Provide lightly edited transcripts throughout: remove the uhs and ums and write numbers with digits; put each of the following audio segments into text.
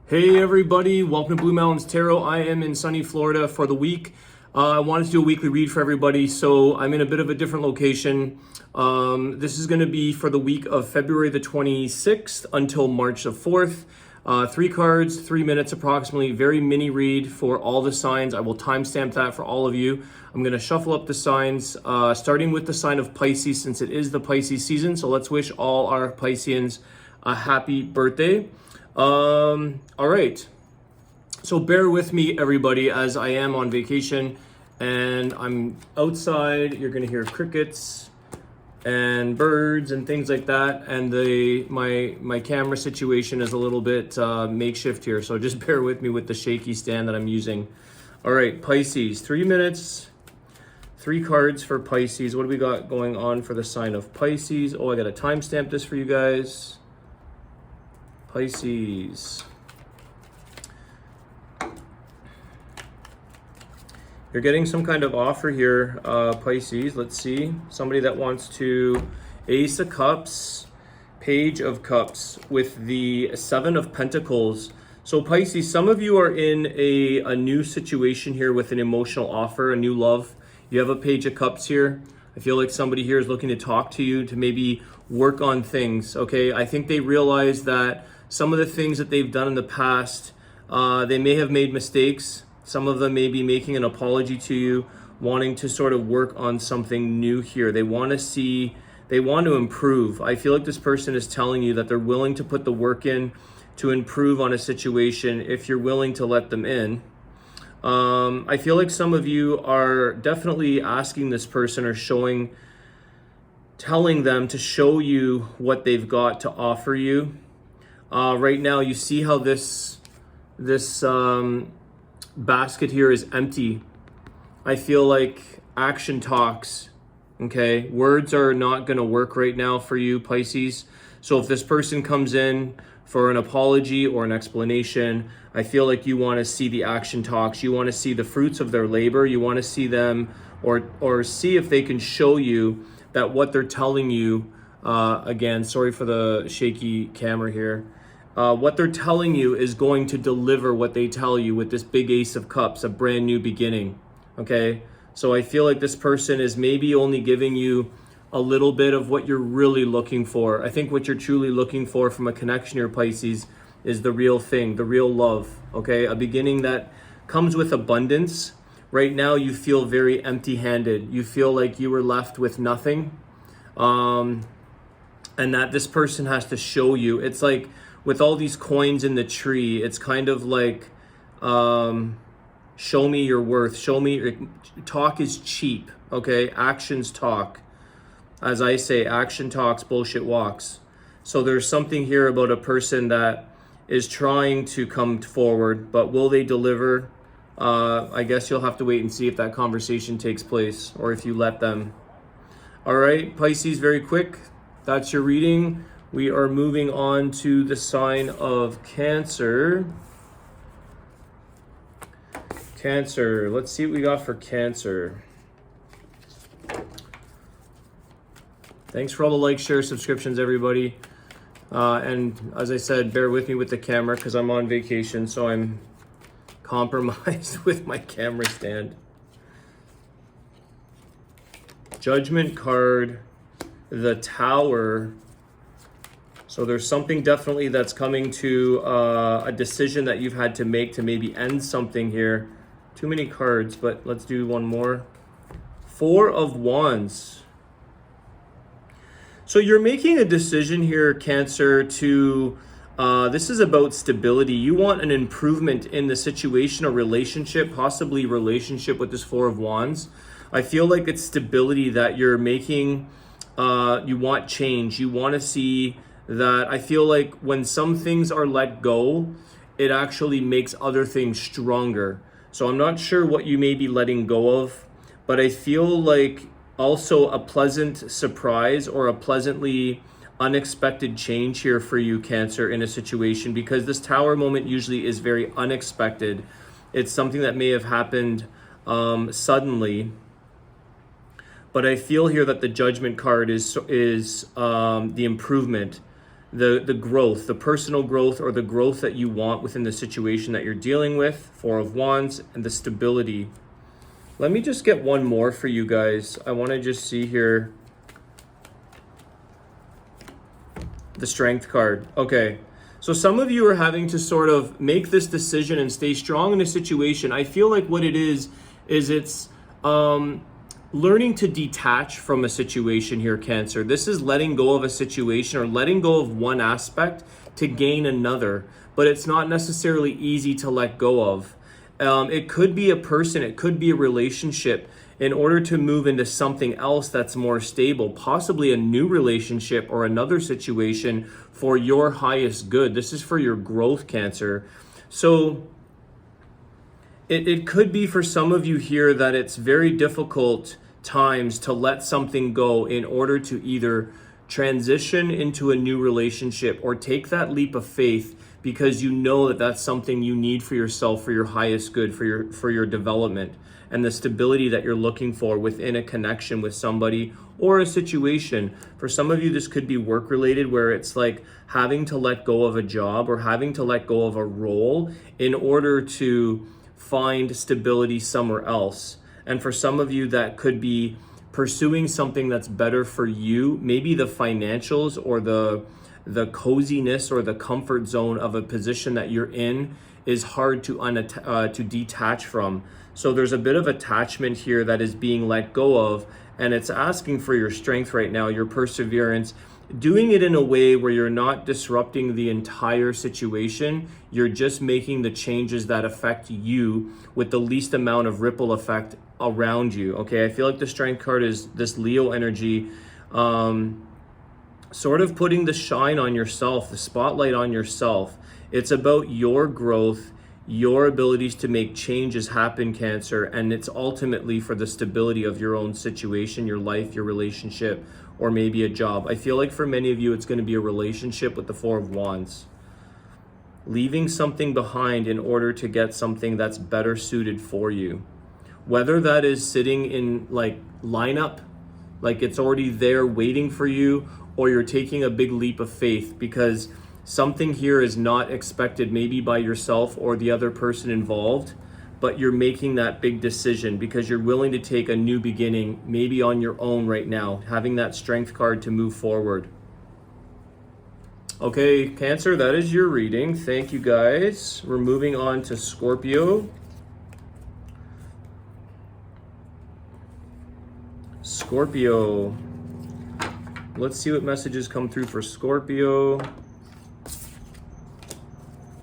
Hey everybody, welcome to Blue Mountains Tarot. I am in sunny Florida for the week. I wanted to do a weekly read for everybody, so I'm in a bit of a different location. This is going to be for the week of February the 26th until March the 4th. 3 cards, 3 minutes approximately, very mini read for all the signs. I will timestamp that for all of you. I'm going to shuffle up the signs, starting with the sign of Pisces since it is the Pisces season. So let's wish all our Pisceans a happy birthday. All right. So bear with me, everybody, as I am on vacation and I'm outside. You're going to hear crickets and birds and things like that. And my camera situation is a little bit makeshift here. So just bear with me with the shaky stand that I'm using. All right, Pisces, 3 minutes, 3 cards for Pisces. What do we got going on for the sign of Pisces? Oh, I got to timestamp this for you guys. Pisces. You're getting some kind of offer here, Pisces. Let's see. Somebody that wants to Ace of Cups, Page of Cups with the 7 of Pentacles. So Pisces, some of you are in a new situation here with an emotional offer, a new love. You have a Page of Cups here. I feel like somebody here is looking to talk to you to maybe work on things, okay? I think they realize that some of the things that they've done in the past, they may have made mistakes. Some of them may be making an apology to you, wanting to sort of work on something new here. They want to improve. I feel like this person is telling you that they're willing to put the work in to improve on a situation if you're willing to let them in. I feel like some of you are definitely asking this person or telling them to show you what they've got to offer you. Right now, you see how this basket here is empty. I feel like action talks, okay? Words are not going to work right now for you, Pisces. So if this person comes in for an apology or an explanation, I feel like you want to see the action talks. You want to see the fruits of their labor. You want to see them or see if they can show you that what they're telling you, again, sorry for the shaky camera here. What they're telling you is going to deliver what they tell you with this big Ace of Cups, a brand new beginning, okay? So I feel like this person is maybe only giving you a little bit of what you're really looking for. I think what you're truly looking for from a connection here, Pisces, is the real thing, the real love, okay? A beginning that comes with abundance. Right now, you feel very empty-handed. You feel like you were left with nothing, and that this person has to show you. It's like, with all these coins in the tree, it's kind of like, show me your worth. Show me, talk is cheap, okay? Actions talk. As I say, action talks, bullshit walks. So there's something here about a person that is trying to come forward, but will they deliver? I guess you'll have to wait and see if that conversation takes place or if you let them. All right, Pisces, very quick. That's your reading. We are moving on to the sign of Cancer. Cancer, let's see what we got for Cancer. Thanks for all the likes, shares, subscriptions, everybody. And as I said, bear with me with the camera because I'm on vacation, so I'm compromised with my camera stand. Judgment card, the Tower. So there's something definitely that's coming to a decision that you've had to make to maybe end something here. Too many cards, but let's do one more. 4 of Wands. So you're making a decision here, Cancer, to, this is about stability. You want an improvement in the situation or relationship, possibly relationship with this 4 of Wands. I feel like it's stability that you're making. You want change. You want to see that. I feel like when some things are let go, it actually makes other things stronger. So I'm not sure what you may be letting go of, but I feel like also a pleasant surprise or a pleasantly unexpected change here for you, Cancer, in a situation, because this Tower moment usually is very unexpected. It's something that may have happened suddenly. But I feel here that the Judgment card is the improvement. the growth, the personal growth, or the growth that you want within the situation that you're dealing with. Four of Wands, and the stability. Let me just get one more for you guys. I want to just see here. The Strength card. Okay. So some of you are having to sort of make this decision and stay strong in a situation. I feel like what it is it's learning to detach from a situation here, Cancer. This is letting go of a situation or letting go of one aspect to gain another, but it's not necessarily easy to let go of. It could be a person, it could be a relationship, in order to move into something else that's more stable, possibly a new relationship or another situation for your highest good. This is for your growth, Cancer. So it could be for some of you here that it's very difficult times to let something go in order to either transition into a new relationship or take that leap of faith, because you know that that's something you need for yourself, for your highest good, for your development and the stability that you're looking for within a connection with somebody or a situation. For some of you, this could be work related, where it's like having to let go of a job or having to let go of a role in order to find stability somewhere else. And for some of you, that could be pursuing something that's better for you, maybe the financials or the coziness or the comfort zone of a position that you're in is hard to detach from. So there's a bit of attachment here that is being let go of, and it's asking for your strength right now, your perseverance, doing it in a way where you're not disrupting the entire situation. You're just making the changes that affect you with the least amount of ripple effect around you. Okay, I feel like the Strength card is this Leo energy, sort of putting the shine on yourself, the spotlight on yourself. It's about your growth, your abilities to make changes happen, Cancer, and it's ultimately for the stability of your own situation, your life, your relationship, or maybe a job. I feel like for many of you, it's going to be a relationship with the Four of Wands. Leaving something behind in order to get something that's better suited for you. Whether that is sitting in like lineup, like it's already there waiting for you, or you're taking a big leap of faith because something here is not expected maybe by yourself or the other person involved, but you're making that big decision because you're willing to take a new beginning, maybe on your own right now, having that Strength card to move forward. Okay, Cancer, that is your reading. Thank you, guys. We're moving on to Scorpio. Scorpio. Let's see what messages come through for Scorpio.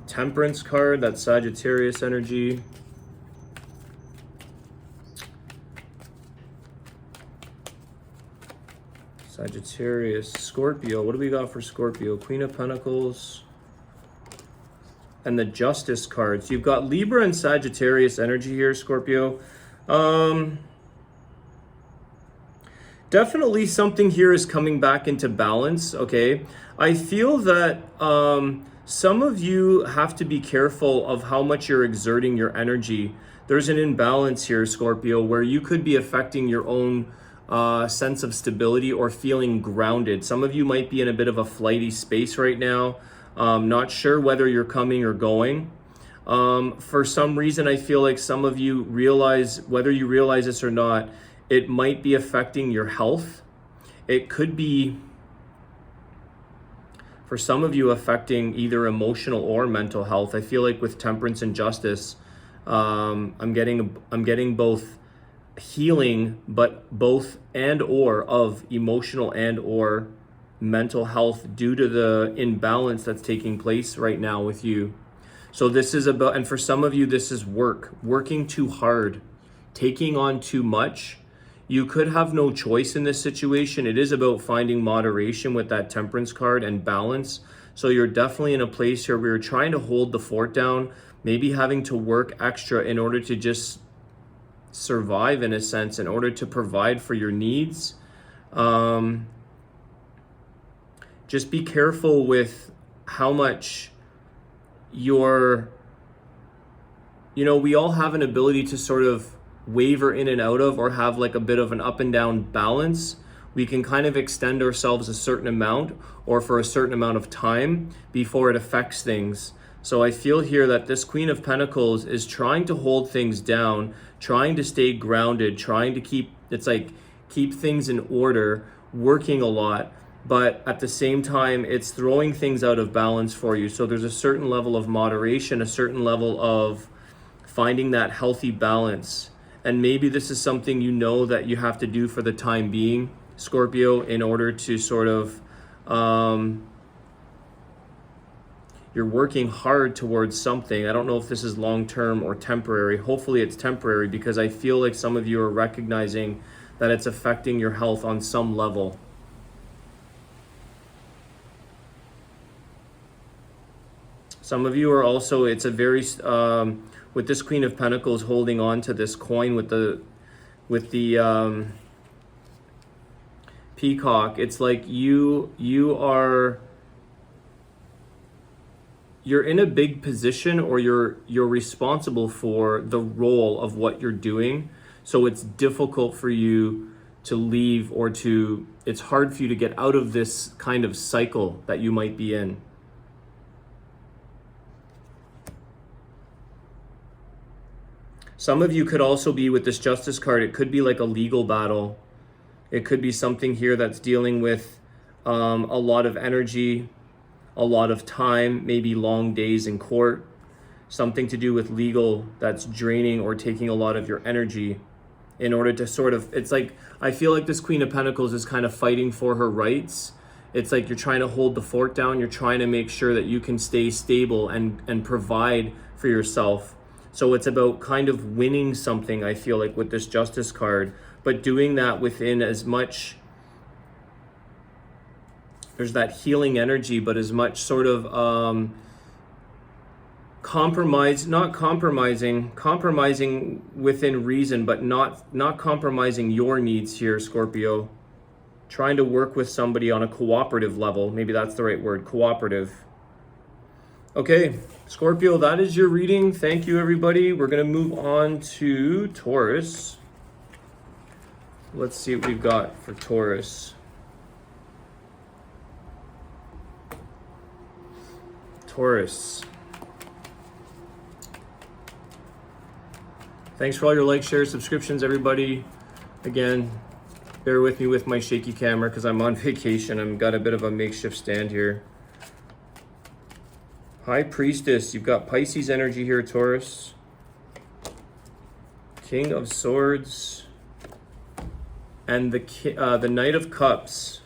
Temperance card, that's Sagittarius energy. Sagittarius, Scorpio. What do we got for Scorpio? Queen of Pentacles and the Justice cards. You've got Libra and Sagittarius energy here, Scorpio. Definitely something here is coming back into balance, okay? I feel that some of you have to be careful of how much you're exerting your energy. There's an imbalance here, Scorpio, where you could be affecting your own sense of stability or feeling grounded. Some of you might be in a bit of a flighty space right now, not sure whether you're coming or going. For some reason, I feel like some of you realize, whether you realize this or not, it might be affecting your health. It could be, for some of you, affecting either emotional or mental health. I feel like with Temperance and Justice, I'm getting both healing, but both and or of emotional and or mental health due to the imbalance that's taking place right now with you. So this is about, and for some of you, this is working too hard, taking on too much. You could have no choice in this situation. It is about finding moderation with that Temperance card and balance. So you're definitely in a place here where you're trying to hold the fort down, maybe having to work extra in order to just survive, in a sense, in order to provide for your needs. Just be careful with how much we all have an ability to sort of waver in and out of, or have like a bit of an up and down balance we can kind of extend ourselves a certain amount or for a certain amount of time before it affects things. So I feel here that this Queen of Pentacles is trying to hold things down, trying to stay grounded, trying to keep things in order, working a lot, but at the same time, it's throwing things out of balance for you. So there's a certain level of moderation, a certain level of finding that healthy balance. And maybe this is something you know that you have to do for the time being, Scorpio, in order to sort of, you're working hard towards something. I don't know if this is long-term or temporary. Hopefully it's temporary, because I feel like some of you are recognizing that it's affecting your health on some level. Some of you are also, it's a very, with this Queen of Pentacles holding on to this coin with the peacock, it's like you're in a big position, or you're responsible for the role of what you're doing. So it's difficult for you to leave, or it's hard for you to get out of this kind of cycle that you might be in. Some of you could also be with this Justice card. It could be like a legal battle. It could be something here that's dealing with a lot of energy, a lot of time, maybe long days in court, something to do with legal that's draining or taking a lot of your energy in order to sort of, it's like, I feel like this Queen of Pentacles is kind of fighting for her rights. It's like you're trying to hold the fort down. You're trying to make sure that you can stay stable and provide for yourself. So it's about kind of winning something, I feel like, with this Justice card, but doing that within as much, there's that healing energy, but as much sort of compromising within reason, but not compromising your needs here, Scorpio. Trying to work with somebody on a cooperative level. Maybe that's the right word, cooperative. Okay, Scorpio, that is your reading. Thank you, everybody. We're going to move on to Taurus. Let's see what we've got for Taurus. Taurus. Thanks for all your likes, shares, subscriptions, everybody. Again, bear with me with my shaky camera because I'm on vacation. I've got a bit of a makeshift stand here. High Priestess, you've got Pisces energy here, Taurus. King of Swords. And the Knight of Cups.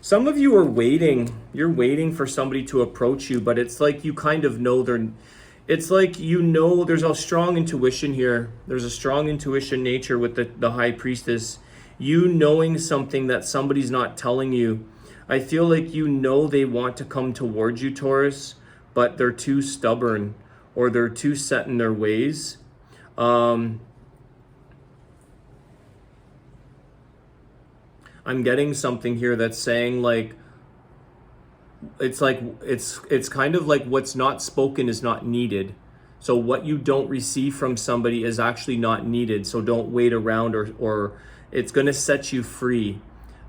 Some of you are waiting. You're waiting for somebody to approach you, but it's like you kind of know it's like, you know, there's a strong intuition here. There's a strong intuition nature with the High Priestess. You knowing something that somebody's not telling you. I feel like you know they want to come towards you, Taurus, but they're too stubborn or they're too set in their ways. I'm getting something here that's saying like, it's kind of like what's not spoken is not needed. So what you don't receive from somebody is actually not needed. So don't wait around or it's going to set you free.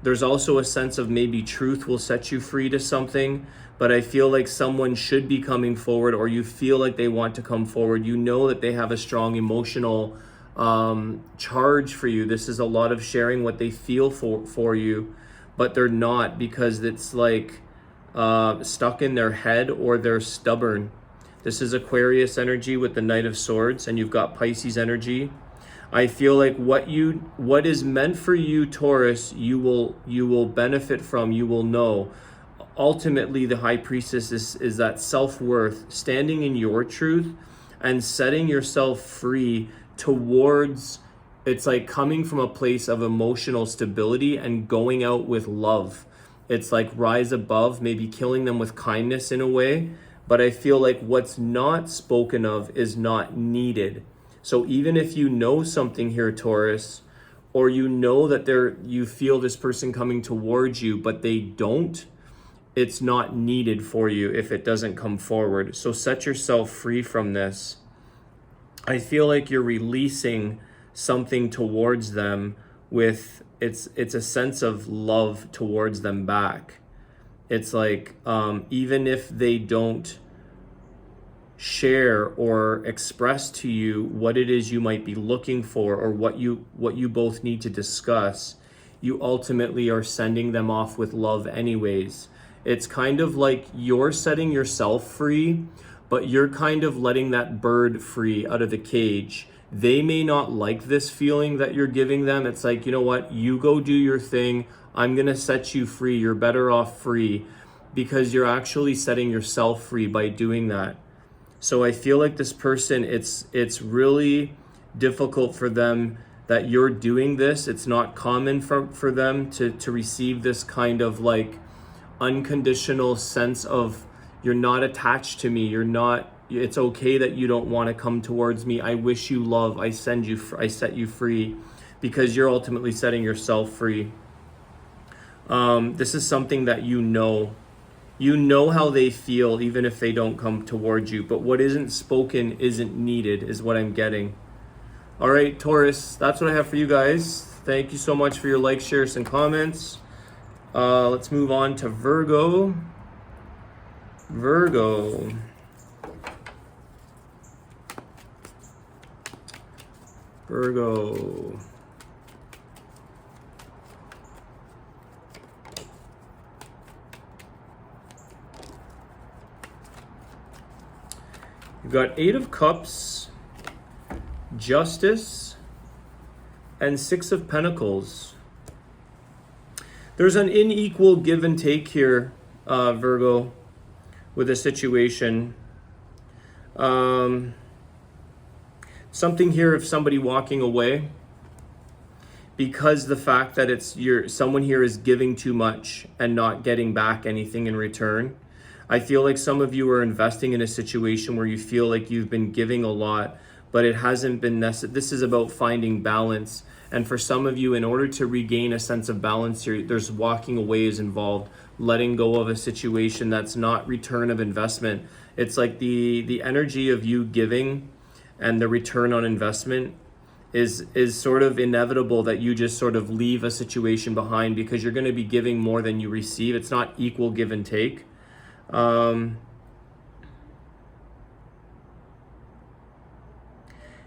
There's also a sense of maybe truth will set you free to something, but I feel like someone should be coming forward, or you feel like they want to come forward. You know that they have a strong emotional charge for you. This is a lot of sharing what they feel for you, but they're not, because it's like stuck in their head or they're stubborn. This is Aquarius energy with the Knight of Swords, and you've got Pisces energy. I feel like what is meant for you, Taurus, you will benefit from, you will know. Ultimately, the High Priestess is that self-worth, standing in your truth and setting yourself free towards, it's like coming from a place of emotional stability and going out with love. It's like rise above, maybe killing them with kindness in a way. But I feel like what's not spoken of is not needed. So even if you know something here, Taurus, or you know that you feel this person coming towards you, but they don't, it's not needed for you if it doesn't come forward. So set yourself free from this. I feel like you're releasing something towards them, with it's a sense of love towards them back. It's like even if they don't share or express to you what it is you might be looking for, or what you both need to discuss, you ultimately are sending them off with love anyways. It's kind of like you're setting yourself free, but you're kind of letting that bird free out of the cage. They may not like this feeling that you're giving them. It's like, you know what, you go do your thing. I'm gonna set you free. You're better off free, because you're actually setting yourself free by doing that. So I feel like this person, it's really difficult for them that you're doing this. It's not common for them to receive this kind of like unconditional sense of, you're not attached to me. It's okay that you don't want to come towards me. I wish you love. I set you free, because you're ultimately setting yourself free. This is something that you know. You know how they feel even if they don't come towards you, but what isn't spoken isn't needed is what I'm getting. All right, Taurus, that's what I have for you guys. Thank you so much for your likes, shares, and comments. Let's move on to Virgo. Virgo. You've got 8 of Cups, Justice, and 6 of Pentacles. There's an unequal give and take here, Virgo, with a situation. Something here of somebody walking away, because the fact that someone here is giving too much and not getting back anything in return. I feel like some of you are investing in a situation where you feel like you've been giving a lot, but it hasn't been necessary. This is about finding balance. And for some of you, in order to regain a sense of balance here, there's walking away is involved, letting go of a situation that's not return of investment. It's like the energy of you giving and the return on investment is sort of inevitable, that you just sort of leave a situation behind, because you're going to be giving more than you receive. It's not equal give and take.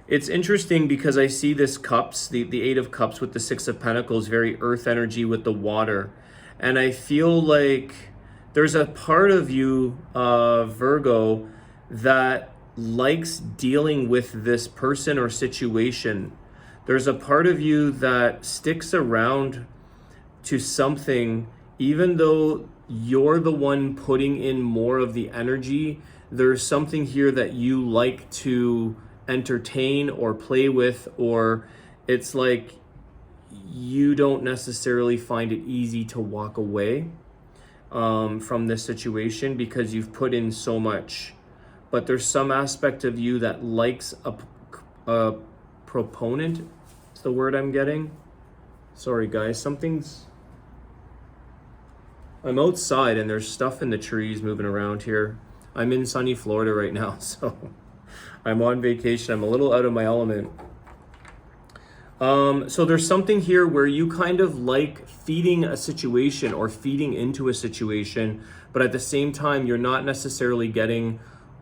It's interesting because I see this cups, the 8 of Cups with the 6 of Pentacles, very earth energy with the water. And I feel like there's a part of you, Virgo, that likes dealing with this person or situation. There's a part of you that sticks around to something, even though you're the one putting in more of the energy. There's something here that you like to entertain or play with, or it's like you don't necessarily find it easy to walk away from this situation because you've put in so much. But there's some aspect of you that likes a proponent. It's the word I'm getting. Sorry guys, I'm outside and there's stuff in the trees moving around here. I'm in sunny Florida right now, so I'm on vacation. I'm a little out of my element. So there's something here where you kind of like feeding a situation or feeding into a situation, but at the same time, you're not necessarily getting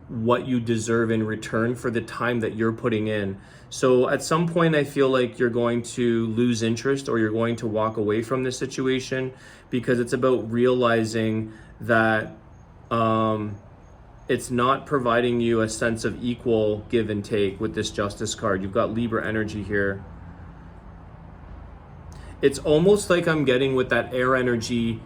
what you deserve in return for the time that you're putting in. So at some point, I feel like you're going to lose interest, or you're going to walk away from this situation, because it's about realizing that it's not providing you a sense of equal give and take with this Justice card. You've got Libra energy here. It's almost like I'm getting with that air energy,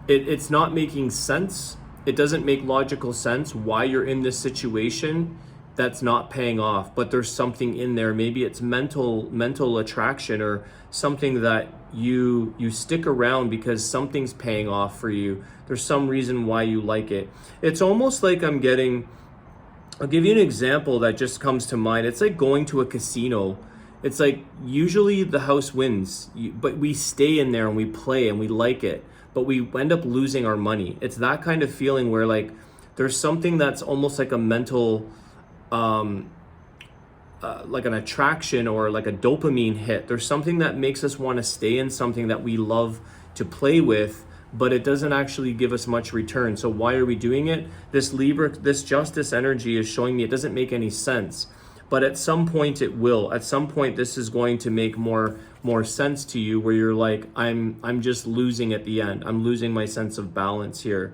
it's not making sense. It doesn't make logical sense why you're in this situation that's not paying off, but there's something in there. Maybe it's mental attraction, or something that you stick around because something's paying off for you. There's some reason why you like it. It's almost like I'll give you an example that just comes to mind. It's like going to a casino. It's like usually the house wins, but we stay in there and we play and we like it, but we end up losing our money. It's that kind of feeling where like there's something that's almost like a mental like an attraction or like a dopamine hit. There's something that makes us want to stay in something that we love to play with, but it doesn't actually give us much return. So why are we doing it? This Libra, this justice energy is showing me it doesn't make any sense, but at some point it will. At some point this is going to make more sense to you, where you're like, I'm just losing at the end. I'm losing my sense of balance here.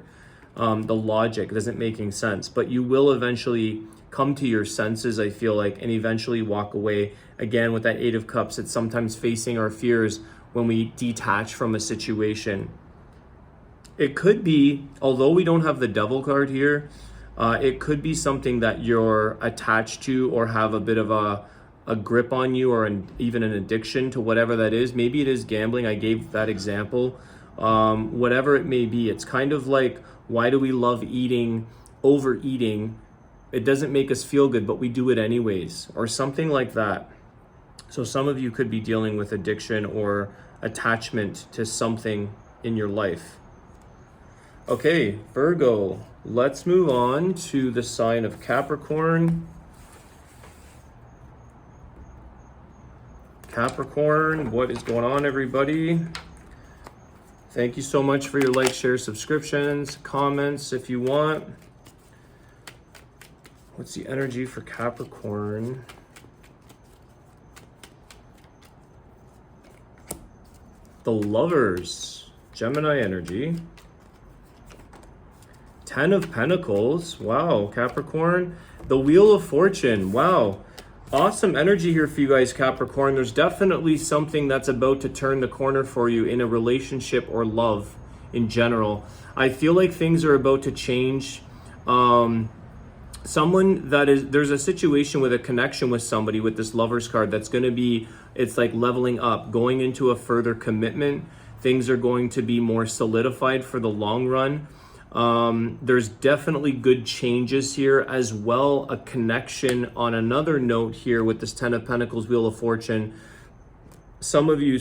The logic isn't making sense, but you will eventually come to your senses, I feel like, and eventually walk away. Again, with that Eight of Cups, it's sometimes facing our fears when we detach from a situation. It could be, although we don't have the Devil card here, it could be something that you're attached to or have a bit of a grip on you, or even an addiction to whatever that is. Maybe it is gambling. I gave that example. Whatever it may be, it's kind of like, why do we love eating, overeating? It doesn't make us feel good, but we do it anyways, or something like that. So some of you could be dealing with addiction or attachment to something in your life. Okay, Virgo, let's move on to the sign of Capricorn. Capricorn, what is going on, everybody? Thank you so much for your likes, shares, subscriptions, comments if you want. What's the energy for Capricorn? The Lovers, Gemini energy. 10 of Pentacles, wow, Capricorn. The Wheel of Fortune, wow. Awesome energy here for you guys, Capricorn. There's definitely something that's about to turn the corner for you in a relationship or love in general. I feel like things are about to change. There's a situation with a connection with somebody with this Lovers card that's going to be, it's like leveling up, going into a further commitment. Things are going to be more solidified for the long run. There's definitely good changes here as well. A connection on another note here with this 10 of Pentacles, Wheel of Fortune. Some of you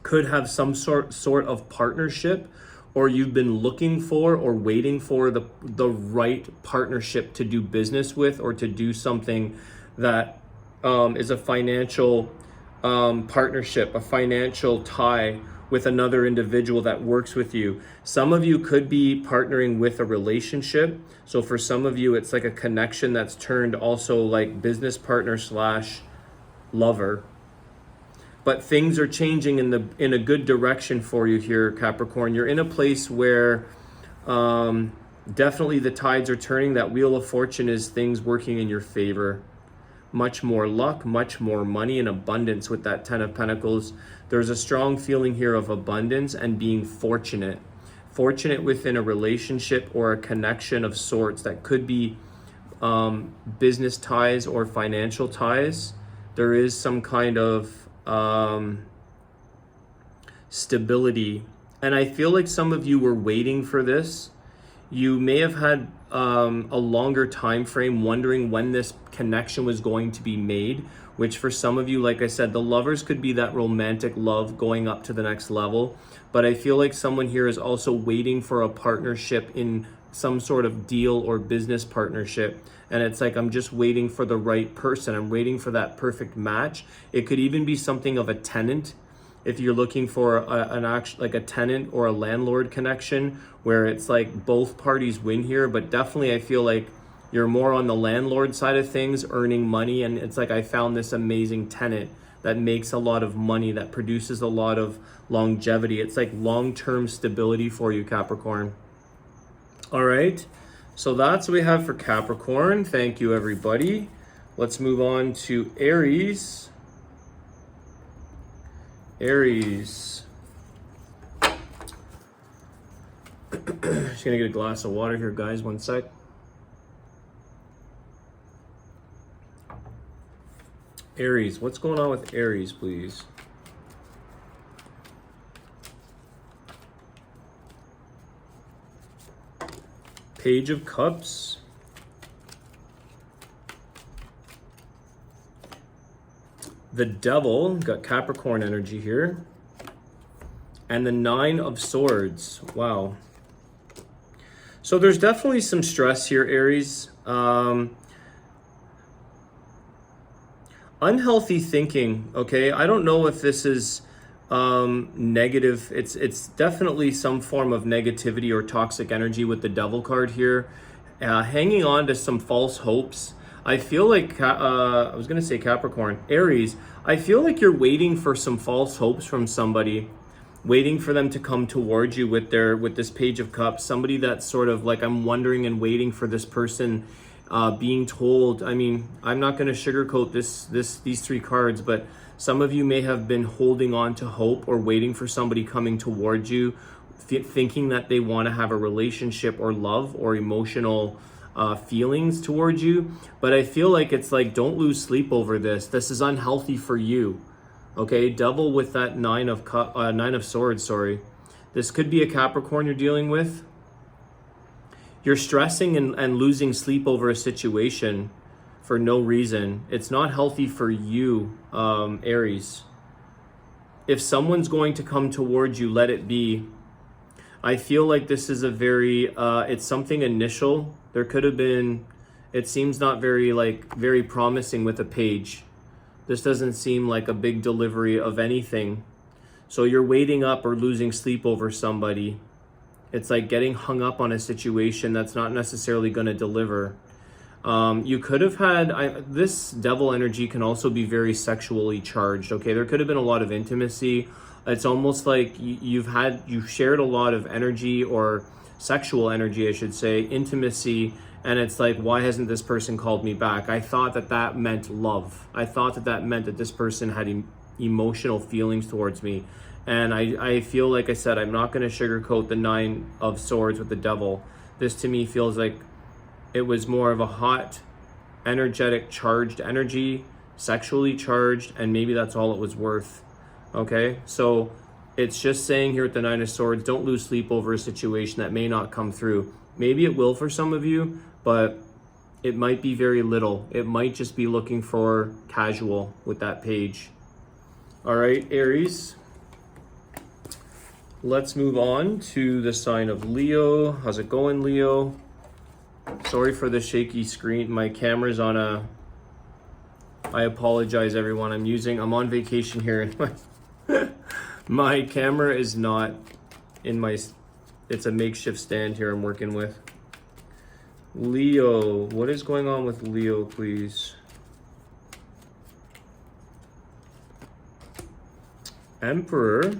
could have some sort of partnership, or you've been looking for or waiting for the right partnership to do business with, or to do something that is a financial partnership, a financial tie with another individual that works with you. Some of you could be partnering with a relationship. So for some of you, it's like a connection that's turned also like business partner / lover. But things are changing in a good direction for you here, Capricorn. You're in a place where definitely the tides are turning. That Wheel of Fortune is things working in your favor. Much more luck, much more money and abundance with that 10 of Pentacles. There's a strong feeling here of abundance and being fortunate. Fortunate within a relationship or a connection of sorts that could be business ties or financial ties. There is some kind of stability. And I feel like some of you were waiting for this. You may have had a longer time frame wondering when this connection was going to be made, which for some of you, like I said, the Lovers could be that romantic love going up to the next level. But I feel like someone here is also waiting for a partnership in some sort of deal or business partnership. And it's like, I'm just waiting for the right person. I'm waiting for that perfect match. It could even be something of a tenant. If you're looking for a tenant or a landlord connection where it's like both parties win here, but definitely I feel like you're more on the landlord side of things, earning money. And it's like, I found this amazing tenant that makes a lot of money, that produces a lot of longevity. It's like long-term stability for you, Capricorn. All right, so that's what we have for Capricorn. Thank you, everybody. Let's move on to Aries. Aries. Just gonna get a glass of water here, guys. One sec. Aries, what's going on with Aries, please? Page of Cups. The Devil, got Capricorn energy here. And the 9 of Swords, wow. So there's definitely some stress here, Aries. unhealthy thinking, okay? I don't know if this is negative. It's definitely some form of negativity or toxic energy with the devil card here. Hanging on to some false hopes. I feel like, I was gonna say Capricorn, Aries, I feel like you're waiting for some false hopes from somebody, waiting for them to come towards you with this Page of Cups, somebody that's sort of like, I'm wondering and waiting for this person being told. I mean, I'm not going to sugarcoat these three cards, but some of you may have been holding on to hope or waiting for somebody coming towards you, thinking that they want to have a relationship or love or emotional feelings towards you. But I feel like it's like, don't lose sleep over this. This is unhealthy for you. Okay, double with that Nine of Swords, sorry. This could be a Capricorn you're dealing with. You're stressing and losing sleep over a situation for no reason. It's not healthy for you, Aries. If someone's going to come towards you, let it be. I feel like this is a very, it's something initial. There could have been, it seems not very promising with a page. This doesn't seem like a big delivery of anything. So you're waiting up or losing sleep over somebody. It's like getting hung up on a situation that's not necessarily going to deliver. You could have had, this devil energy can also be very sexually charged, okay? There could have been a lot of intimacy. It's almost like you've shared a lot of energy, or sexual energy, I should say, intimacy. And it's like, why hasn't this person called me back? I thought that meant love. I thought that meant that this person had emotional feelings towards me. And I feel like I said, I'm not going to sugarcoat the Nine of Swords with the devil. This to me feels like it was more of a hot, energetic, charged energy, sexually charged, and maybe that's all it was worth. Okay, so it's just saying here with the Nine of Swords, don't lose sleep over a situation that may not come through. Maybe it will for some of you, but it might be very little. It might just be looking for casual with that page. All right, Aries. Let's move on to the sign of Leo. How's it going, Leo? Sorry for the shaky screen. My camera's on a... I apologize, everyone. I'm on vacation here. My camera is not in my... It's a makeshift stand here I'm working with. Leo, what is going on with Leo, please? Emperor.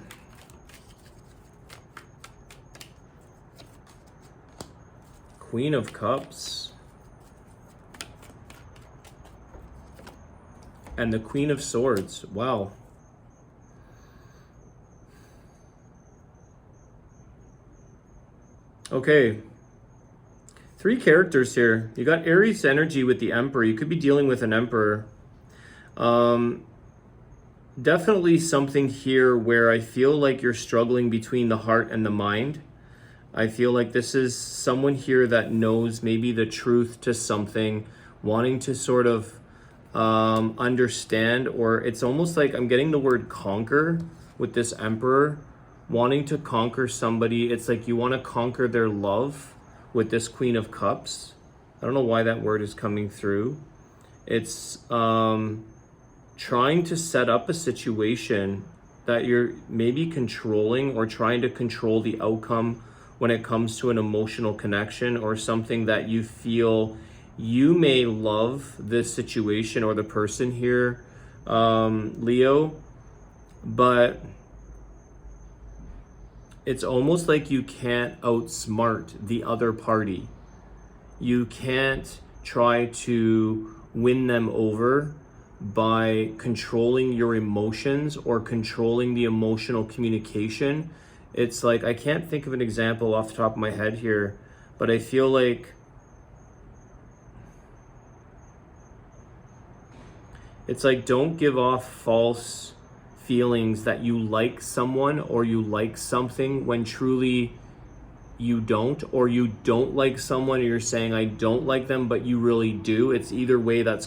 Queen of Cups. And the Queen of Swords. Wow. Okay. Three characters here. You got Aries energy with the Emperor. You could be dealing with an Emperor. Definitely something here where I feel like you're struggling between the heart and the mind. I feel like this is someone here that knows maybe the truth to something, wanting to sort of understand, or it's almost like I'm getting the word conquer with this Emperor, wanting to conquer somebody. It's like you want to conquer their love with this Queen of Cups. I don't know why that word is coming through. It's trying to set up a situation that you're maybe controlling, or trying to control the outcome when it comes to an emotional connection, or something that you feel you may love this situation or the person here, Leo, but it's almost like you can't outsmart the other party. You can't try to win them over by controlling your emotions or controlling the emotional communication. It's like, I can't think of an example off the top of my head here, but I feel like it's like, don't give off false feelings that you like someone or you like something when truly you don't, or you don't like someone and you're saying I don't like them but you really do. It's either way it's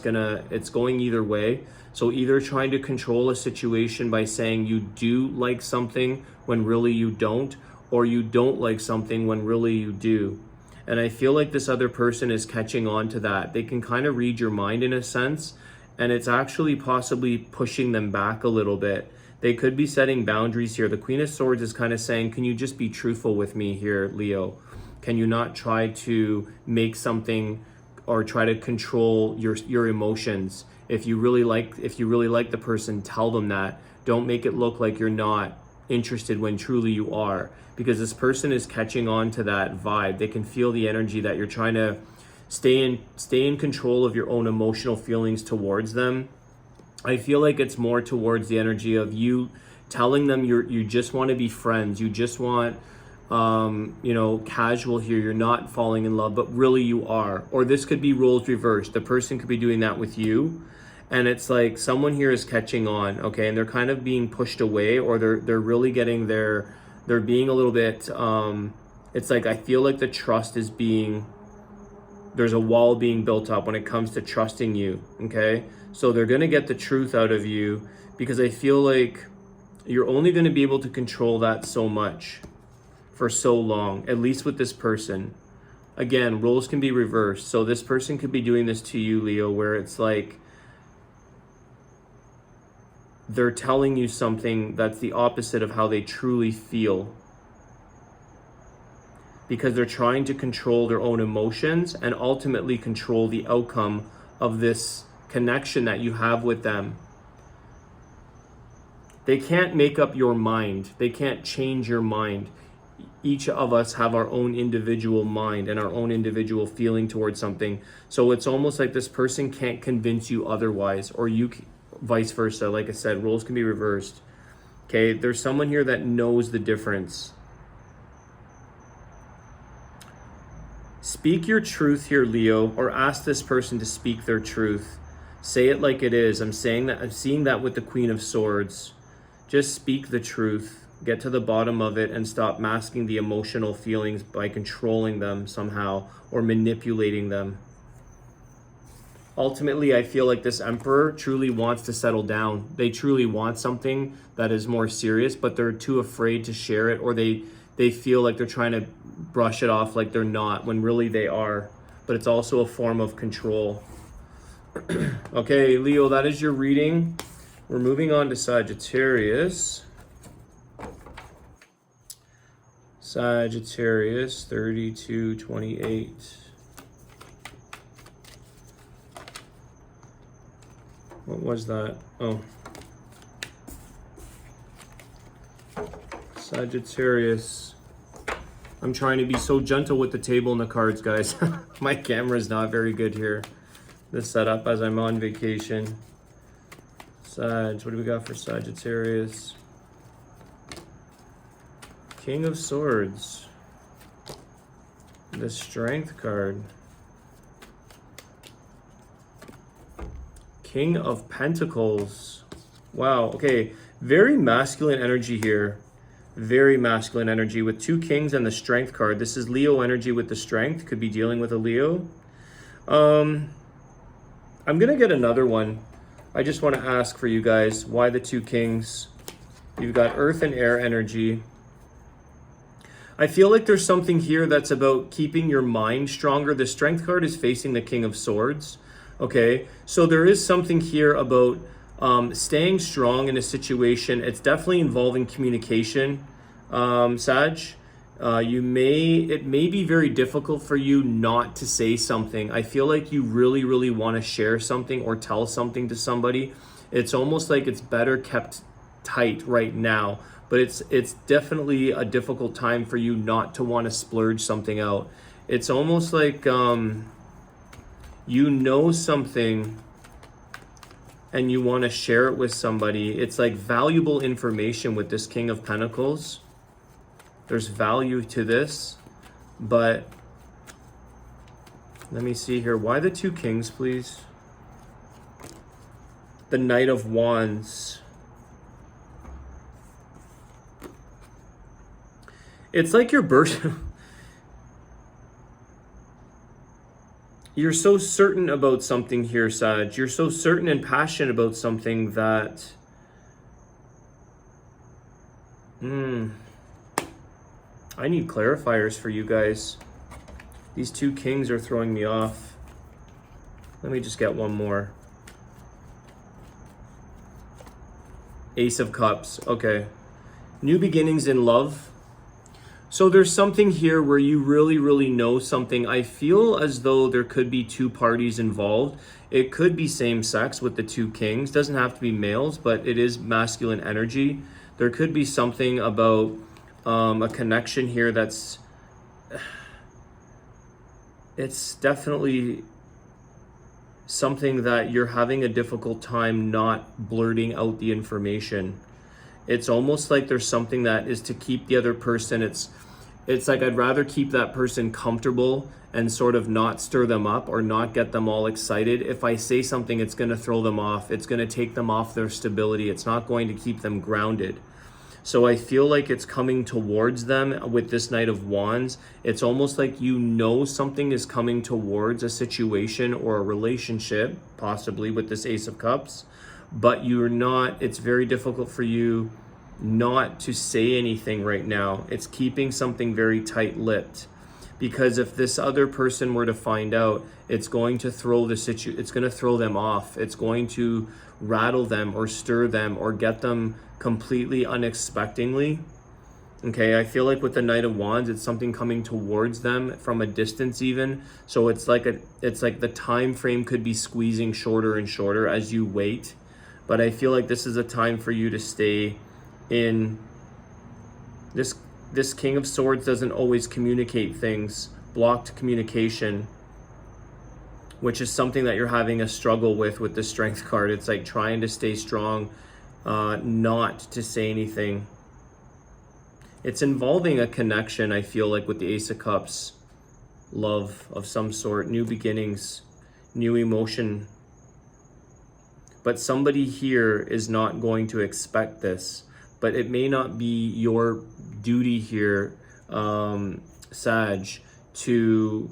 going either way. So either trying to control a situation by saying you do like something when really you don't, or you don't like something when really you do. And I feel like this other person is catching on to that. They can kind of read your mind in a sense, and it's actually possibly pushing them back a little bit. They could be setting boundaries here. The Queen of Swords is kind of saying, can you just be truthful with me here, Leo? Can you not try to make something or try to control your emotions? If you really like the person, tell them that. Don't make it look like you're not interested when truly you are, because this person is catching on to that vibe. They can feel the energy that you're trying to stay in control of your own emotional feelings towards them. I feel like it's more towards the energy of you telling them you just want to be friends. You just want casual here. You're not falling in love, but really you are. Or this could be roles reversed. The person could be doing that with you, and it's like someone here is catching on, okay, and they're kind of being pushed away, or they're really getting they're being a little bit it's like I feel like the trust is being, there's a wall being built up when it comes to trusting you, okay? So they're going to get the truth out of you, because I feel like you're only going to be able to control that so much for so long, at least with this person. Again, roles can be reversed. So this person could be doing this to you, Leo, where it's like they're telling you something that's the opposite of how they truly feel, because they're trying to control their own emotions and ultimately control the outcome of this connection that you have with them. They can't make up your mind. They can't change your mind. Each of us have our own individual mind and our own individual feeling towards something. So it's almost like this person can't convince you otherwise, or you vice versa. Like I said, roles can be reversed. Okay, there's someone here that knows the difference. Speak your truth here, Leo, or ask this person to speak their truth. Say it like it is. I'm seeing that with the Queen of Swords. Just speak the truth. Get to the bottom of it and stop masking the emotional feelings by controlling them somehow or manipulating them. Ultimately, I feel like this Emperor truly wants to settle down. They truly want something that is more serious, but they're too afraid to share it, or they feel like they're trying to brush it off like they're not, when really they are. But it's also a form of control. Okay, Leo, that is your reading. We're moving on to Sagittarius. Sagittarius 3228. What was that? Oh. Sagittarius. I'm trying to be so gentle with the table and the cards, guys. My camera is not very good here. This setup as I'm on vacation. Sag, what do we got for Sagittarius? King of Swords. The Strength card. King of Pentacles. Wow, okay. Very masculine energy here. Very masculine energy with two kings and the Strength card. This is Leo energy with the Strength. Could be dealing with a Leo. I'm going to get another one. I just want to ask for you guys, why the two kings? You've got Earth and Air energy. I feel like there's something here that's about keeping your mind stronger. The Strength card is facing the King of Swords. Okay, so there is something here about staying strong in a situation. It's definitely involving communication, Sag. It may be very difficult for you not to say something. I feel like you really, really want to share something or tell something to somebody. It's almost like it's better kept tight right now, but it's definitely a difficult time for you not to want to splurge something out. It's almost like you know something and you want to share it with somebody. It's like valuable information with this King of Pentacles. There's value to this, but let me see here. Why the two kings, please? The Knight of Wands. It's like your birth. You're so certain about something here, Sag. You're so certain and passionate about something that... I need clarifiers for you guys. These two kings are throwing me off. Let me just get one more. Ace of Cups. Okay. New beginnings in love. So there's something here where you really, really know something. I feel as though there could be two parties involved. It could be same sex with the two kings. Doesn't have to be males, but it is masculine energy. There could be something about a connection here that's... It's definitely something that you're having a difficult time not blurting out the information. It's almost like there's something that is to keep the other person. It's like I'd rather keep that person comfortable and sort of not stir them up or not get them all excited. If I say something, it's going to throw them off. It's going to take them off their stability. It's not going to keep them grounded. So I feel like it's coming towards them with this Knight of Wands. It's almost like you know something is coming towards a situation or a relationship, possibly with this Ace of Cups, but you're not, it's very difficult for you not to say anything right now. It's keeping something very tight-lipped, because if this other person were to find out, it's going to throw it's going to throw them off. It's going to rattle them or stir them or get them completely unexpectedly. Okay, I feel like with the Knight of Wands, it's something coming towards them from a distance even. So it's like the time frame could be squeezing shorter and shorter as you wait. But I feel like this is a time for you to stay in this. This King of Swords doesn't always communicate things. Blocked communication, which is something that you're having a struggle with the Strength card. It's like trying to stay strong, not to say anything. It's involving a connection, I feel like, with the Ace of Cups. Love of some sort, new beginnings, new emotion. But somebody here is not going to expect this. But it may not be your duty here, Sag, to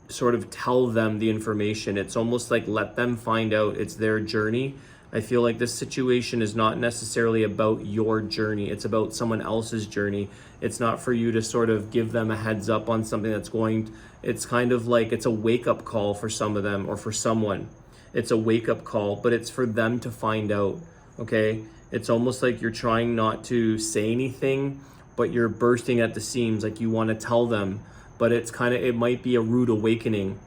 sort of tell them the information. It's almost like let them find out. It's their journey. I feel like this situation is not necessarily about your journey. It's about someone else's journey. It's not for you to sort of give them a heads up on something that's going... It's kind of like it's a wake-up call for some of them or for someone. It's a wake-up call, but it's for them to find out, okay? It's almost like you're trying not to say anything, but you're bursting at the seams, like you want to tell them, but it's kind of, it might be a rude awakening.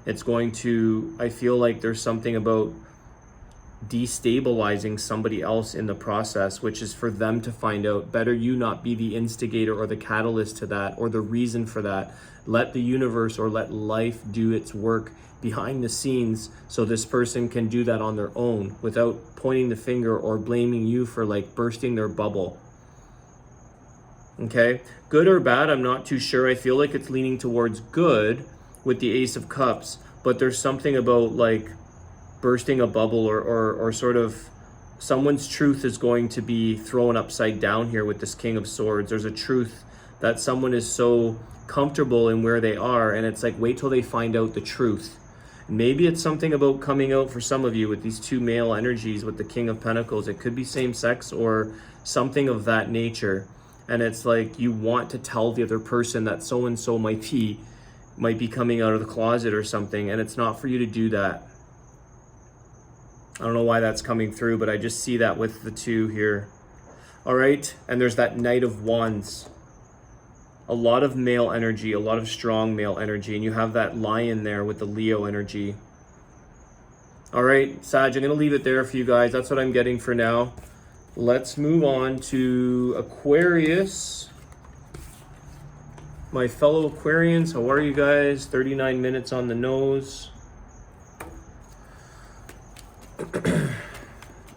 It's going to, I feel like there's something about destabilizing somebody else in the process, which is for them to find out. Better you not be the instigator or the catalyst to that or the reason for that. Let the universe or let life do its work behind the scenes so this person can do that on their own without pointing the finger or blaming you for like bursting their bubble. Okay, good or bad, I'm not too sure. I feel like it's leaning towards good with the Ace of Cups, but there's something about like bursting a bubble or sort of someone's truth is going to be thrown upside down here with this King of Swords. There's a truth that someone is so comfortable in where they are, and it's like wait till they find out the truth. Maybe it's something about coming out for some of you with these two male energies with the King of Pentacles. It could be same sex or something of that nature. And it's like you want to tell the other person that so-and-so might be coming out of the closet or something, and it's not for you to do that. I don't know why that's coming through, but I just see that with the two here. All right, and there's that Knight of Wands. A lot of male energy, a lot of strong male energy, and you have that Lion there with the Leo energy. All right, Sag, I'm going to leave it there for you guys. That's what I'm getting for now. Let's move on to Aquarius. My fellow Aquarians, how are you guys? 39 minutes on the nose.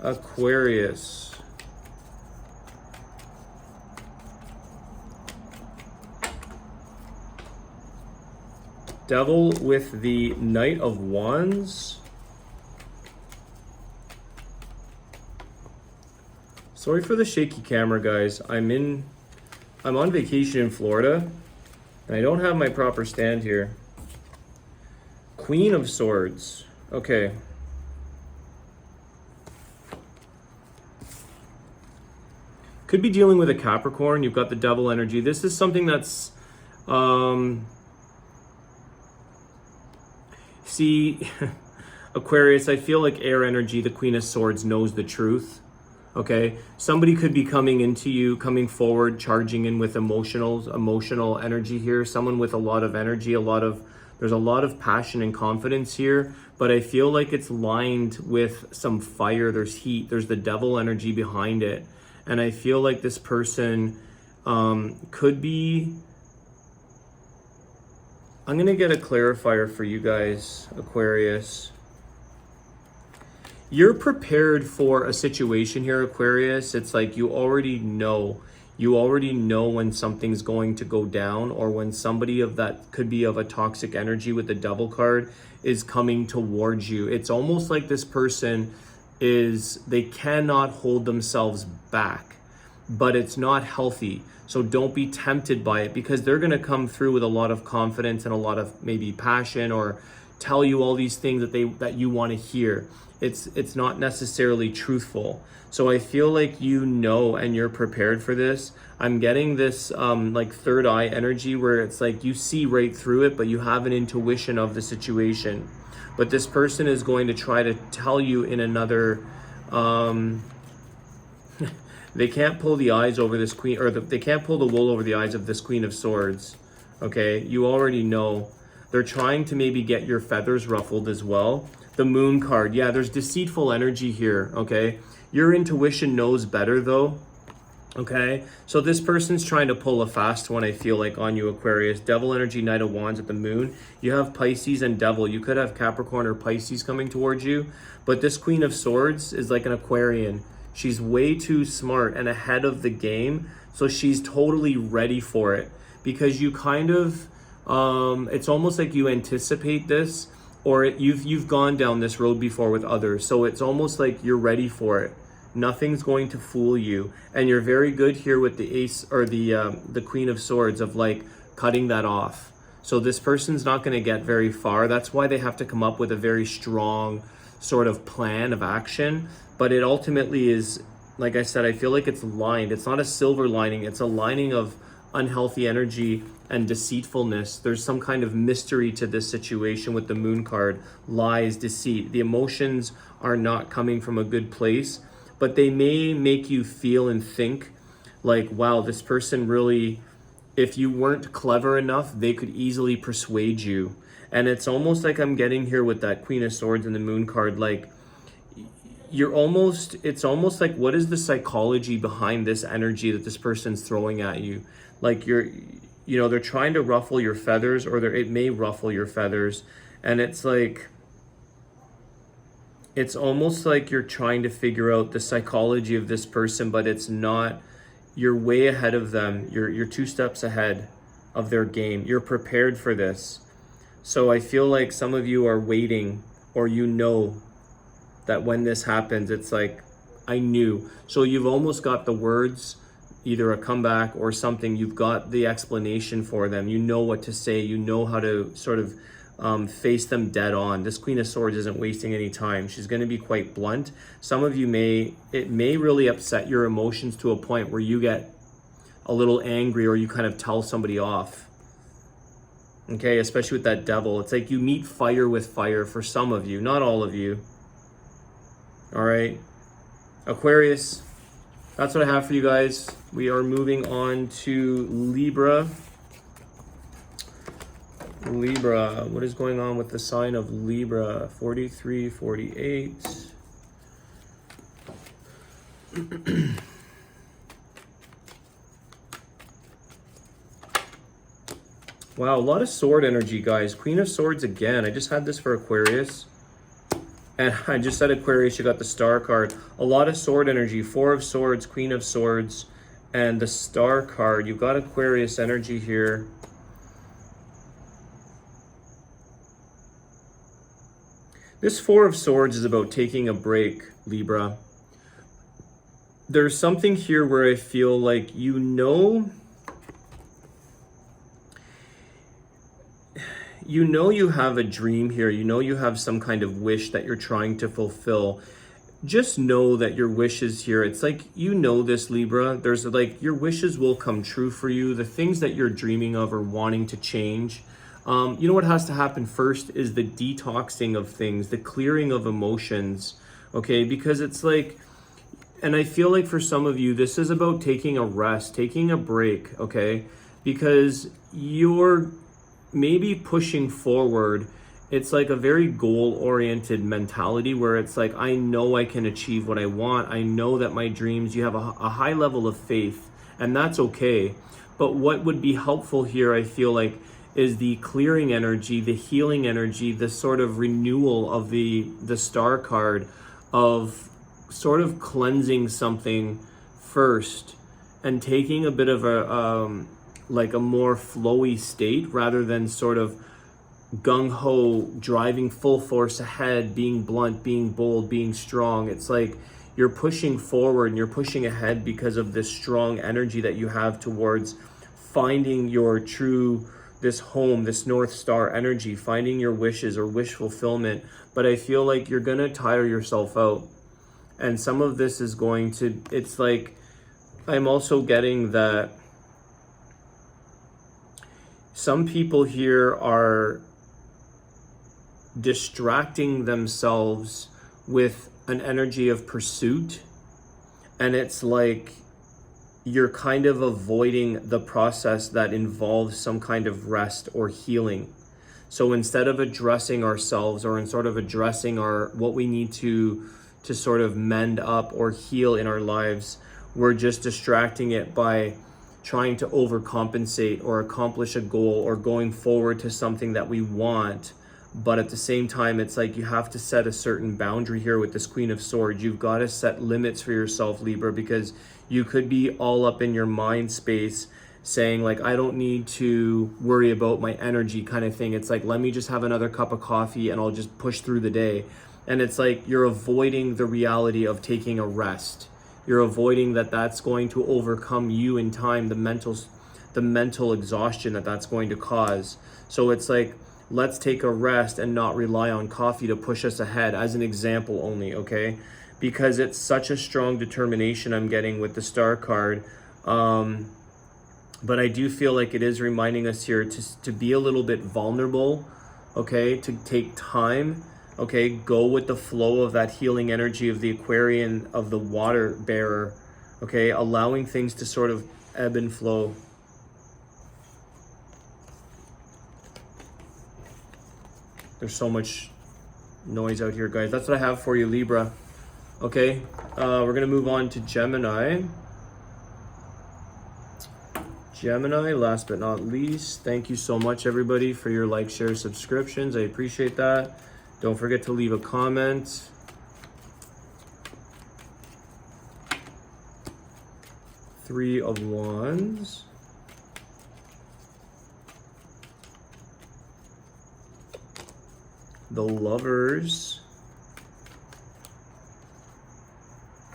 Aquarius. Devil with the Knight of Wands. Sorry for the shaky camera, guys. I'm on vacation in Florida, and I don't have my proper stand here. Queen of Swords. Okay. Could be dealing with a Capricorn. You've got the Devil energy. This is something that's... See, Aquarius, I feel like air energy, the Queen of Swords knows the truth. Okay, somebody could be coming into you, coming forward, charging in with emotional energy here. Someone with a lot of energy, there's a lot of passion and confidence here, but I feel like it's lined with some fire. There's heat, there's the devil energy behind it. And I feel like this person could be, I'm gonna get a clarifier for you guys, Aquarius. You're prepared for a situation here, Aquarius. It's like you already know when something's going to go down, or when somebody of that could be of a toxic energy with the devil card is coming towards you. It's almost like this person they cannot hold themselves back, but it's not healthy. So don't be tempted by it, because they're going to come through with a lot of confidence and a lot of maybe passion, or tell you all these things that you want to hear. It's not necessarily truthful. So I feel like and you're prepared for this. I'm getting this like third eye energy, where it's like you see right through it, but you have an intuition of the situation. But this person is going to try to tell you in another they can't pull the eyes over this queen, or they can't pull the wool over the eyes of this Queen of Swords. Okay, you already know. They're trying to maybe get your feathers ruffled as well. The Moon card, yeah, there's deceitful energy here, okay? Your intuition knows better though, okay? So this person's trying to pull a fast one, I feel like, on you, Aquarius. Devil energy, Knight of Wands at the Moon. You have Pisces and Devil. You could have Capricorn or Pisces coming towards you, but this Queen of Swords is like an Aquarian. She's way too smart and ahead of the game, so she's totally ready for it, because you kind of, it's almost like you anticipate this, or you've gone down this road before with others. So it's almost like you're ready for it. Nothing's going to fool you. And you're very good here with the Ace, or the Queen of Swords, of like cutting that off. So this person's not going to get very far. That's why they have to come up with a very strong sort of plan of action. But it ultimately is, like I said, I feel like it's lined. It's not a silver lining. It's a lining of unhealthy energy and deceitfulness. There's some kind of mystery to this situation with the Moon card. Lies, deceit. The emotions are not coming from a good place, but they may make you feel and think like, wow, this person really, if you weren't clever enough, they could easily persuade you. And it's almost like I'm getting here with that Queen of Swords and the Moon card, like it's almost like, what is the psychology behind this energy that this person's throwing at you? Like they're trying to ruffle your feathers, or it may ruffle your feathers. And it's like, it's almost like you're trying to figure out the psychology of this person, but it's not, you're way ahead of them. You're 2 steps ahead of their game. You're prepared for this. So I feel like some of you are waiting, or that when this happens, it's like, I knew. So you've almost got the words, either a comeback or something. You've got the explanation for them. You know what to say. You know how to sort of face them dead on. This Queen of Swords isn't wasting any time. She's going to be quite blunt. Some of you it may really upset your emotions to a point where you get a little angry, or you kind of tell somebody off. Okay, especially with that Devil. It's like you meet fire with fire for some of you, not all of you. All right, Aquarius, that's what I have for you guys. We are moving on to Libra. Libra, what is going on with the sign of Libra? 43, 48. Wow, a lot of sword energy, guys. Queen of Swords again. I just had this for Aquarius. And I just said Aquarius, you got the Star card. A lot of sword energy. 4 of Swords, Queen of Swords, and the Star card. You've got Aquarius energy here. This 4 of Swords is about taking a break, Libra. There's something here where I feel like you have a dream here. You have some kind of wish that you're trying to fulfill. Just know that your wishes here, it's like, this, Libra. There's like, your wishes will come true for you. The things that you're dreaming of or wanting to change, You know what has to happen first is the detoxing of things, the clearing of emotions, okay? Because it's like, and I feel like for some of you, this is about taking a rest, taking a break, okay? Because you're maybe pushing forward. It's like a very goal-oriented mentality where it's like, I know I can achieve what I want. I know that my dreams, you have a high level of faith, and that's okay. But what would be helpful here, I feel like, is the clearing energy, the healing energy, the sort of renewal of the star card, of sort of cleansing something first and taking a bit of a like a more flowy state rather than sort of gung-ho driving full force ahead, being blunt, being bold, being strong. It's like you're pushing forward and you're pushing ahead because of this strong energy that you have towards finding your true, this home, this North Star energy, finding your wishes or wish fulfillment. But I feel like you're gonna tire yourself out. And some of this is going to, it's like, I'm also getting that some people here are distracting themselves with an energy of pursuit. And it's like you're kind of avoiding the process that involves some kind of rest or healing. So instead of addressing ourselves or in sort of addressing what we need to sort of mend up or heal in our lives, we're just distracting it by trying to overcompensate or accomplish a goal or going forward to something that we want. But at the same time, it's like you have to set a certain boundary here with this Queen of Swords. You've got to set limits for yourself, Libra, because you could be all up in your mind space saying like, I don't need to worry about my energy kind of thing. It's like, let me just have another cup of coffee and I'll just push through the day. And it's like you're avoiding the reality of taking a rest. You're avoiding that's going to overcome you in time, the mental exhaustion that's going to cause. So it's like, let's take a rest and not rely on coffee to push us ahead, as an example only, okay? Because it's such a strong determination I'm getting with the star card. But I do feel like it is reminding us here to be a little bit vulnerable, okay? To take time, okay? Go with the flow of that healing energy of the Aquarian, of the water bearer, okay? Allowing things to sort of ebb and flow. There's so much noise out here, guys. That's what I have for you, Libra. Okay, we're gonna move on to Gemini. Gemini, last but not least, thank you so much, everybody, for your like, share, subscriptions. I appreciate that. Don't forget to leave a comment. Three of Wands. The Lovers.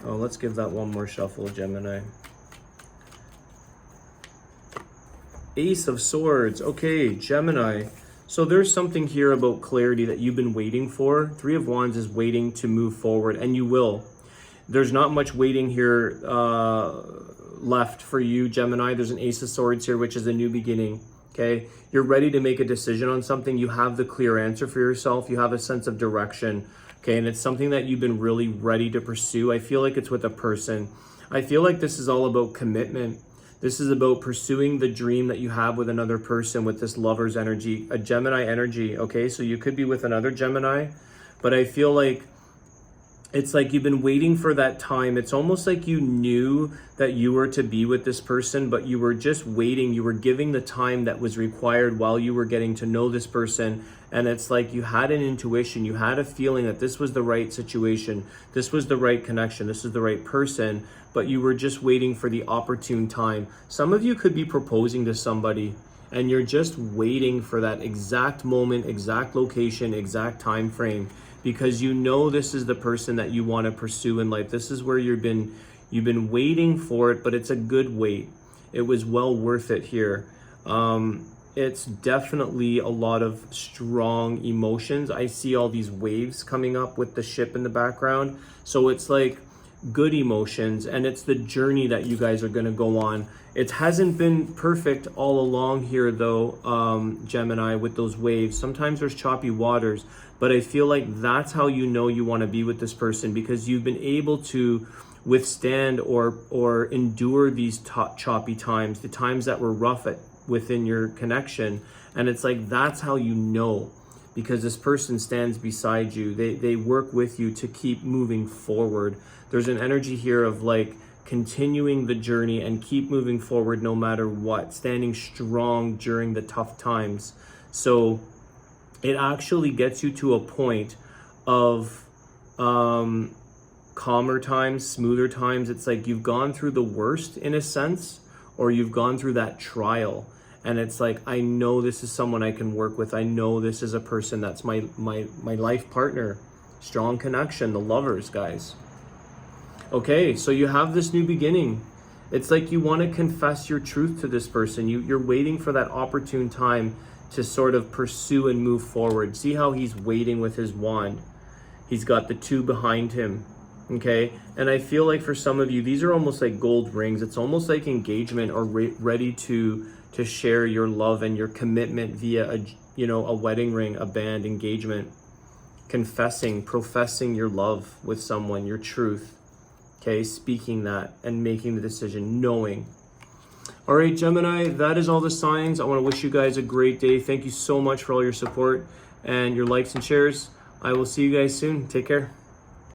Oh, let's give that one more shuffle, Gemini. Ace of Swords. Okay, Gemini. So there's something here about clarity that you've been waiting for. Three of Wands is waiting to move forward, and you will. There's not much waiting here left for you, Gemini. There's an Ace of Swords here, which is a new beginning. Okay, you're ready to make a decision on something. You have the clear answer for yourself. You have a sense of direction. Okay, and it's something that you've been really ready to pursue. I feel like it's with a person. I feel like this is all about commitment. This is about pursuing the dream that you have with another person, with this Lover's energy, a Gemini energy. Okay, so you could be with another Gemini, but I feel like it's like you've been waiting for that time. It's almost like you knew that you were to be with this person, but you were just waiting. You were giving the time that was required while you were getting to know this person. And it's like you had an intuition. You had a feeling that this was the right situation. This was the right connection. This is the right person, but you were just waiting for the opportune time. Some of you could be proposing to somebody and you're just waiting for that exact moment, exact location, exact time frame, because you know this is the person that you want to pursue in life. This is where you've been waiting for it, but it's a good wait. It was well worth it here. It's definitely a lot of strong emotions. I see all these waves coming up with the ship in the background. So it's like good emotions, and it's the journey that you guys are going to go on. It hasn't been perfect all along here though, Gemini, with those waves. Sometimes there's choppy waters, but I feel like that's how you know you want to be with this person, because you've been able to withstand or endure these choppy times, the times that were rough within your connection. And it's like, that's how you know, because this person stands beside you. They work with you to keep moving forward. There's an energy here of like continuing the journey and keep moving forward no matter what, standing strong during the tough times. So it actually gets you to a point of calmer times, smoother times. It's like you've gone through the worst in a sense, or you've gone through that trial. And it's like, I know this is someone I can work with. I know this is a person that's my life partner. Strong connection, the lovers, guys. Okay, so you have this new beginning. It's like you want to confess your truth to this person. You're waiting for that opportune time to sort of pursue and move forward. See how he's waiting with his wand. He's got the 2 behind him. Okay, and I feel like for some of you, these are almost like gold rings. It's almost like engagement, or ready to share your love and your commitment via a wedding ring, a band, engagement, confessing, professing your love with someone, your truth. Okay, speaking that and making the decision, knowing. All right, Gemini, that is all the signs. I want to wish you guys a great day. Thank you so much for all your support and your likes and shares. I will see you guys soon. Take care.